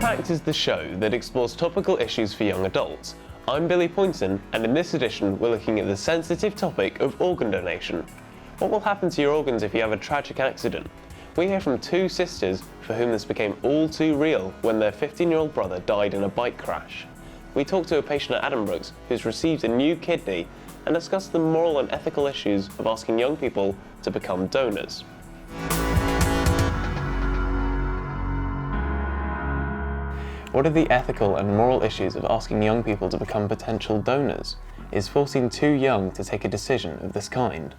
Fact is the show that explores topical issues for young adults. I'm Billy Pointon, and in this edition we're looking at the sensitive topic of organ donation. What will happen to your organs if you have a tragic accident? We hear from two sisters for whom this became all too real when their 15-year-old brother died in a bike crash. We talked to a patient at Addenbrooke's who's received a new kidney and discussed the moral and ethical issues of asking young people to become donors. What are the ethical and moral issues of asking young people to become potential donors? Is 14 too young to take a decision of this kind?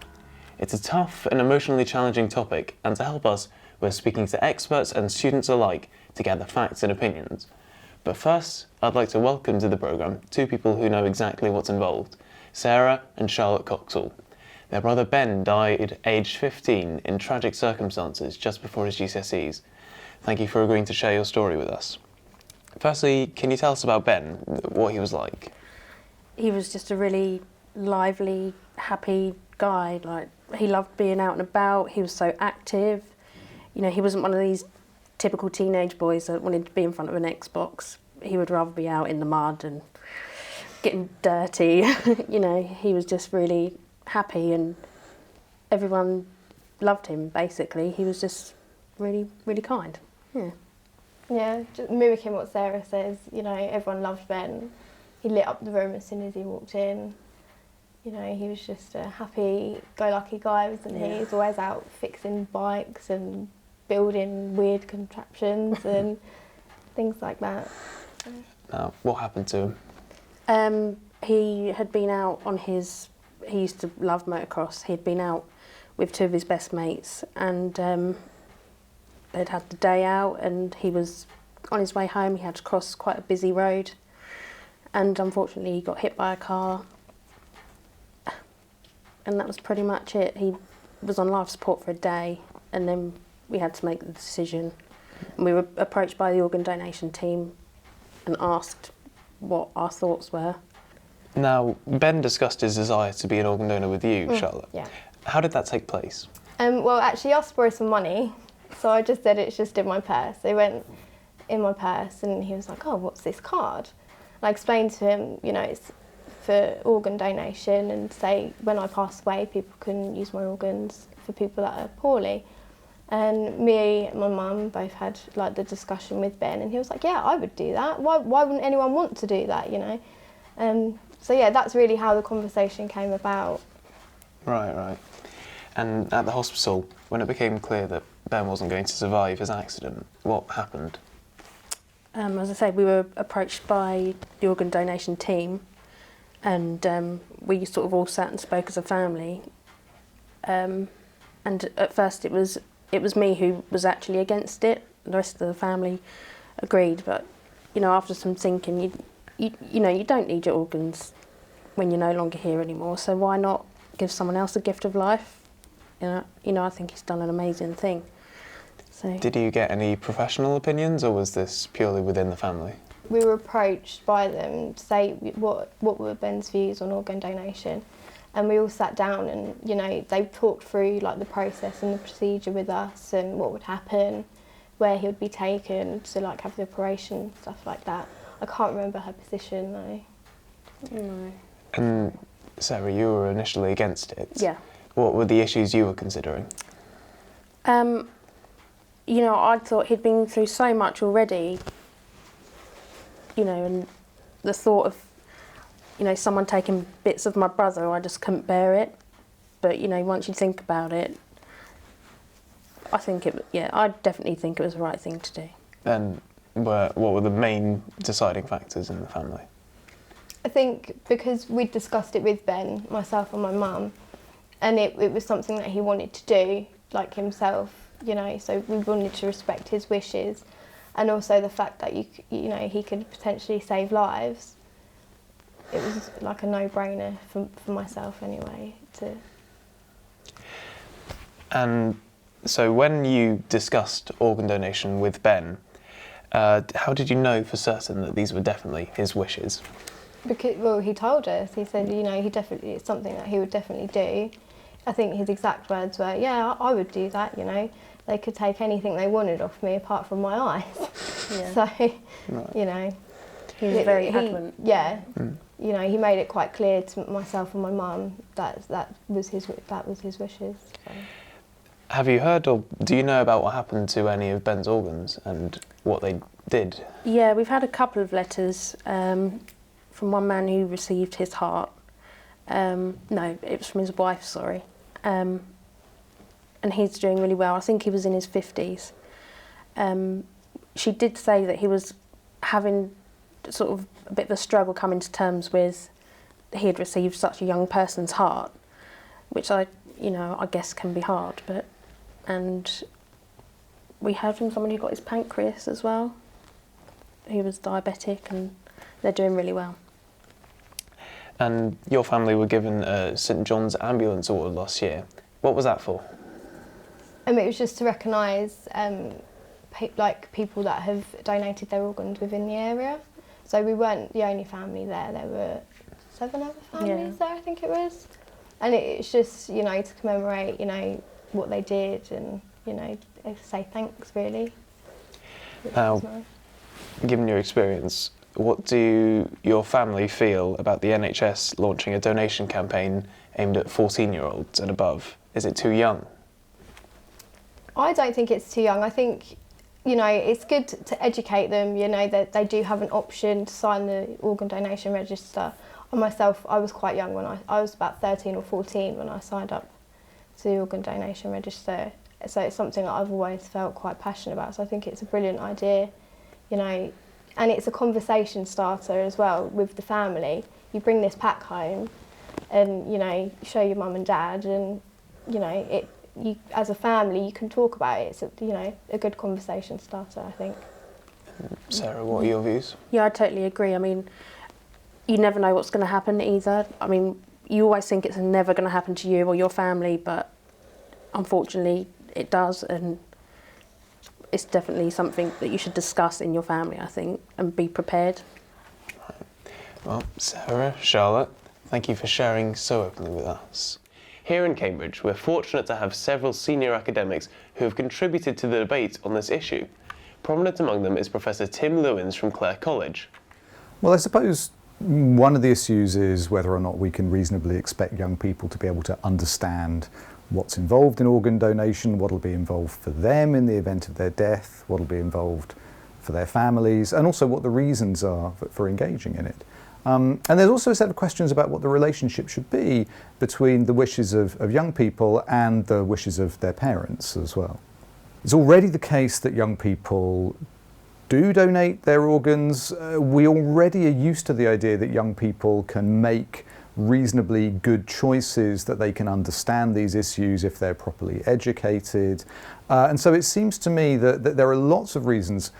It's a tough and emotionally challenging topic, and to help us, we're speaking to experts and students alike to gather facts and opinions. But first, I'd like to welcome to the programme two people who know exactly what's involved, Sarah and Charlotte Coxall. Their brother Ben died aged 15 in tragic circumstances just before his GCSEs. Thank you for agreeing to share your story with us. Firstly, can you tell us about Ben, what he was like? He was just a really lively, happy guy. Like, he loved being out and about. He was so active. You know, he wasn't one of these typical teenage boys that wanted to be in front of an Xbox. He would rather be out in the mud and getting dirty. You know, he was just really happy and everyone loved him, basically. He was just really, really kind. Yeah. Yeah, just mimicking what Sarah says, you know, everyone loved Ben. He lit up the room as soon as he walked in. You know, he was just a happy-go-lucky guy, wasn't he? He was always out fixing bikes and building weird contraptions and things like that. Now, what happened to him? He had been out on he used to love motocross. He'd been out with two of his best mates and they'd had the day out and he was on his way home. He had to cross quite a busy road and unfortunately he got hit by a car and that was pretty much it. He was on life support for a day and then we had to make the decision. And we were approached by the organ donation team and asked what our thoughts were. Now, Ben discussed his desire to be an organ donor with you, Charlotte. Yeah. How did that take place? Well, actually, I asked to borrow some money, so I just said it's just in my purse. It went in my purse, and he was like, "Oh, what's this card?" And I explained to him, you know, it's for organ donation, and say when I pass away, people can use my organs for people that are poorly. And me and my mum both had like the discussion with Ben, and he was like, "Yeah, I would do that. Why wouldn't anyone want to do that, you know?" So yeah, that's really how the conversation came about. Right. And at the hospital, when it became clear that Ben wasn't going to survive his accident, what happened? As I say, we were approached by the organ donation team and we sort of all sat and spoke as a family. And at first it was me who was actually against it. The rest of the family agreed, but you know, after some thinking, you know, you don't need your organs when you're no longer here anymore, so why not give someone else a gift of life? You know, I think he's done an amazing thing. So. Did you get any professional opinions, or was this purely within the family? We were approached by them to say what were Ben's views on organ donation, and we all sat down and, you know, they talked through like the process and the procedure with us and what would happen, where he would be taken to like have the operation, stuff like that. I can't remember her position though. No. And Sarah, you were initially against it. Yeah. What were the issues you were considering? You know, I thought he'd been through so much already, you know, and the thought of, you know, someone taking bits of my brother, I just couldn't bear it. But, you know, once you think about it, I definitely think it was the right thing to do. And what were the main deciding factors in the family? I think because we'd discussed it with Ben, myself and my mum, and it was something that he wanted to do, like himself, you know, so we wanted to respect his wishes, and also the fact that, you know, he could potentially save lives. It was like a no-brainer for myself anyway. And so when you discussed organ donation with Ben, how did you know for certain that these were definitely his wishes? Because, well, he told us. He said, you know, it's something that he would definitely do. I think his exact words were, "Yeah, I would do that, you know. they could take anything they wanted off me apart from my eyes. Yeah. So, Right. you know, He was very adamant. yeah, Mm. you know, he made it quite clear to myself and my mum that was his wishes. So. Have you heard or do you know about what happened to any of Ben's organs and what they did? Yeah, we've had a couple of letters from one man who received his heart. No, it was from his wife, sorry. And he's doing really well. I think he was in his 50s. She did say that he was having sort of a bit of a struggle coming to terms with he had received such a young person's heart, which I guess can be hard. And we heard from someone who got his pancreas as well. He was diabetic, and they're doing really well. And your family were given a St John's Ambulance Award last year. What was that for? It was just to recognise people that have donated their organs within the area. So we weren't the only family there. There were 7 other families there, I think it was. And it's just, to commemorate, what they did and, say thanks, really. Now, given your experience, what do your family feel about the NHS launching a donation campaign aimed at 14-year-olds and above? Is it too young? I don't think it's too young. I think, it's good to educate them, that they do have an option to sign the organ donation register. And myself, I was quite young when I was about 13 or 14 when I signed up to the organ donation register. So it's something that I've always felt quite passionate about. So I think it's a brilliant idea, and it's a conversation starter as well with the family. You bring this pack home and, show your mum and dad and, you as a family, you can talk about it. It's, a good conversation starter, I think. Sarah, what are your views? Yeah, I totally agree. I mean, you never know what's going to happen either. I mean, you always think it's never going to happen to you or your family, but unfortunately it does, and it's definitely something that you should discuss in your family, I think, and be prepared. Well, Sarah, Charlotte, thank you for sharing so openly with us. Here in Cambridge, we're fortunate to have several senior academics who have contributed to the debate on this issue. Prominent among them is Professor Tim Lewins from Clare College. Well, I suppose one of the issues is whether or not we can reasonably expect young people to be able to understand what's involved in organ donation, what will be involved for them in the event of their death, what will be involved for their families, and also what the reasons are for engaging in it. And there's also a set of questions about what the relationship should be between the wishes of young people and the wishes of their parents as well. It's already the case that young people do donate their organs. We already are used to the idea that young people can make reasonably good choices, that they can understand these issues if they're properly educated. And so it seems to me that there are lots of reasons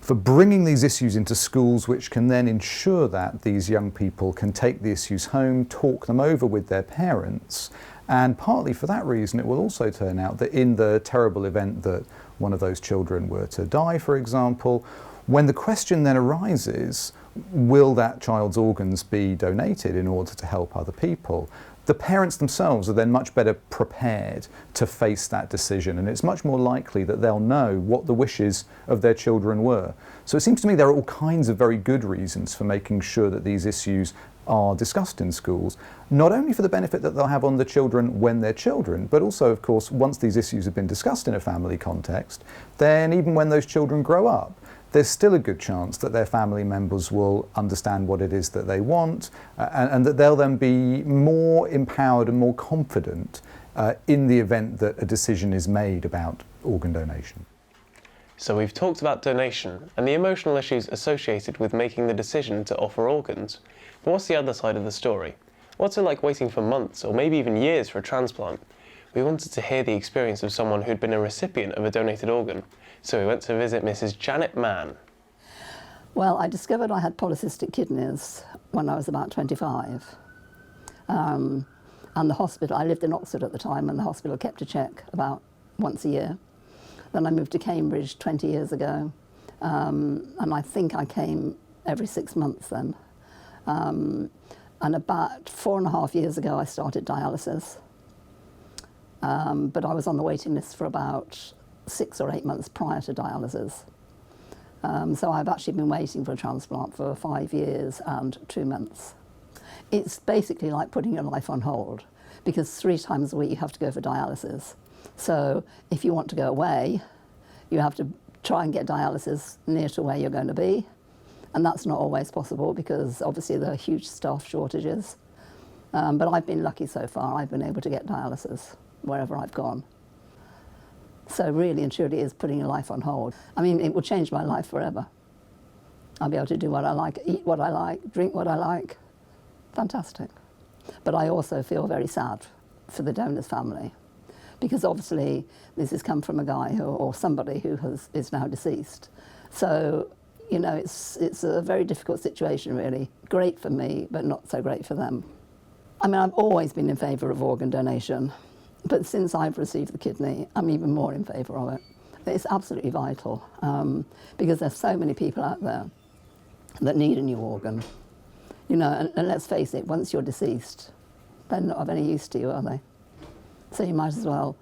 for bringing these issues into schools, which can then ensure that these young people can take the issues home, talk them over with their parents. And partly for that reason, it will also turn out that in the terrible event that one of those children were to die, for example, when the question then arises, will that child's organs be donated in order to help other people? The parents themselves are then much better prepared to face that decision, and it's much more likely that they'll know what the wishes of their children were. So it seems to me there are all kinds of very good reasons for making sure that these issues are discussed in schools, not only for the benefit that they'll have on the children when they're children, but also, of course, once these issues have been discussed in a family context, then even when those children grow up, there's still a good chance that their family members will understand what it is that they want, and that they'll then be more empowered and more confident in the event that a decision is made about organ donation. So we've talked about donation and the emotional issues associated with making the decision to offer organs. But what's the other side of the story? What's it like waiting for months or maybe even years for a transplant? We wanted to hear the experience of someone who'd been a recipient of a donated organ. So we went to visit Mrs. Janet Mann. Well, I discovered I had polycystic kidneys when I was about 25. And the hospital, I lived in Oxford at the time, and the hospital kept a check about once a year. Then I moved to Cambridge 20 years ago, and I think I came every 6 months then. And about 4.5 years ago, I started dialysis. But I was on the waiting list for about 6 or 8 months prior to dialysis. So I've actually been waiting for a transplant for 5 years and 2 months. It's basically like putting your life on hold, because 3 times a week you have to go for dialysis. So if you want to go away, you have to try and get dialysis near to where you're going to be. And that's not always possible because obviously there are huge staff shortages. But I've been lucky so far. I've been able to get dialysis wherever I've gone. So really and truly is putting your life on hold. I mean, it will change my life forever. I'll be able to do what I like, eat what I like, drink what I like. Fantastic. But I also feel very sad for the donor's family, because obviously this has come from a guy or somebody who is now deceased. So, you know, it's a very difficult situation, really. Great for me, but not so great for them. I mean, I've always been in favour of organ donation, but since I've received the kidney, I'm even more in favour of it. It's absolutely vital, because there's so many people out there that need a new organ. You know, and let's face it, once you're deceased, they're not of any use to you, are they? So you might as well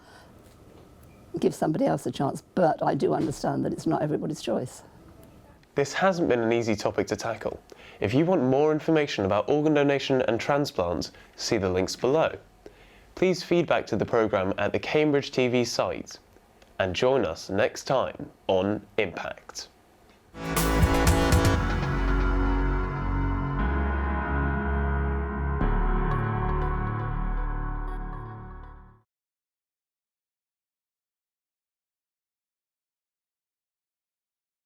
give somebody else a chance, but I do understand that it's not everybody's choice. This hasn't been an easy topic to tackle. If you want more information about organ donation and transplants, see the links below. Please feedback to the programme at the Cambridge TV site, and join us next time on Impact.